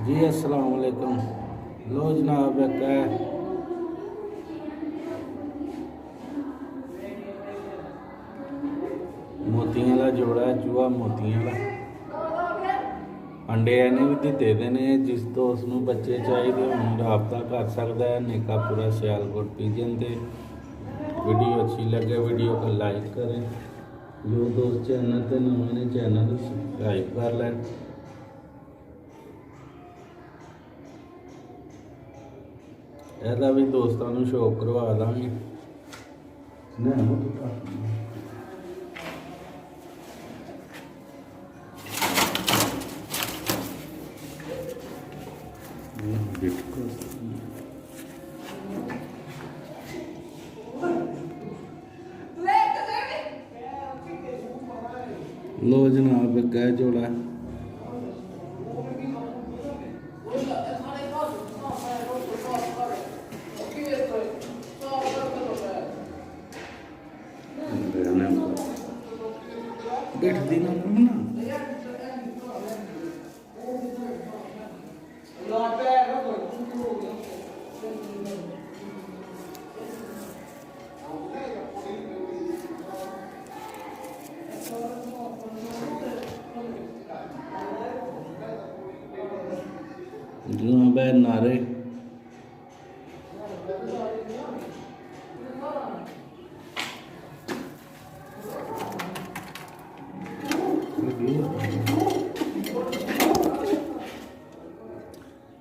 जी अस्सलाम वालेकुम। लो जनाब एक है मोतियां का जोड़ा है, चूहा मोतियां का। अंडे इन्हें भी दिते दे ने। जिस दोस्त नूं बच्चे चाहिए होन राबता कर सकता है। निका पूरा सियालकोट पिजन दे। वीडियो अच्छी लगे वीडियो को लाइक करें। जो दोस्त चैनल पर नवे ने चैनल को सब्सक्राइब कर लें। ਇਹਦਾ ਵੀ ਦੋਸਤਾਂ ਨੂੰ ਸ਼ੌਕ ਕਰਵਾ ਦਾਂਗੇ। लो जनाब एक जोड़ा बैठती ना नारे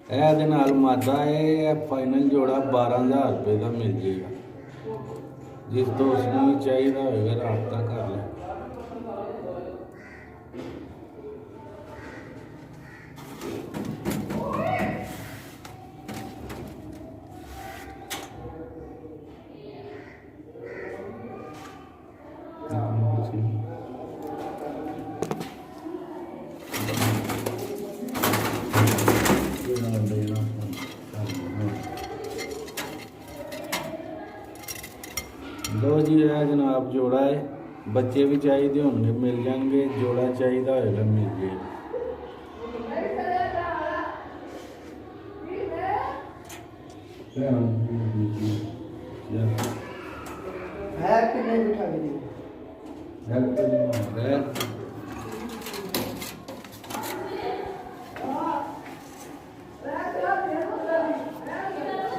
ਇਹਦੇ ਨਾਲ ਮਾਦਾ ਹੈ। ਫਾਈਨਲ ਜੋੜਾ 12,000 रुपये का मिल जाएगा। जिस दोस्त ਨੂੰ चाहिए होगा राबता कर ले। लो जी है जनाब जोड़ा है। बच्चे भी चाहिए होंगे मिल जाएंगे। जोड़ा चाहिए होगा मिल जाएगा।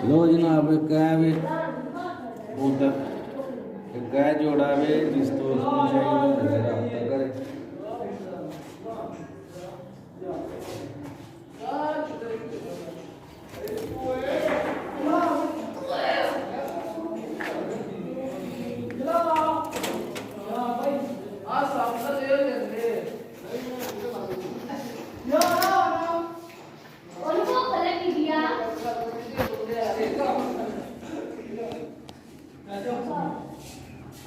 लो जनाब उधर गाय जोड़ा वे जिस दोस्त को चाहिए राबता करे।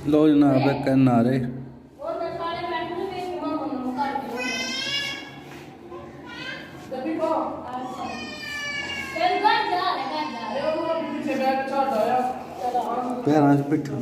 लो जनाब एक नारे पैर पिट्ठा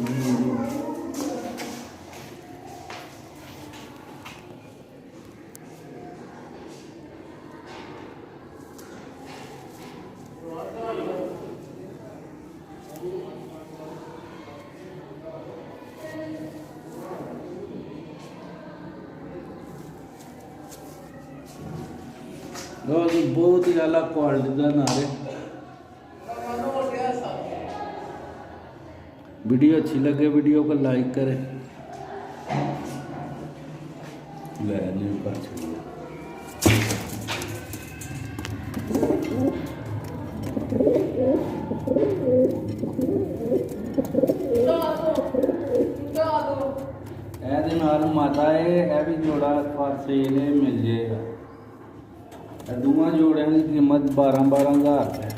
बहुत ही ज़्यादा क्वालिटी का नारे। वीडियो अच्छी लगे वीडियो को लाइक करें। माता है यह भी जोड़ा सेल मिल जाएगा। दोवां जोड़ियां की कीमत 12,000 रुपये।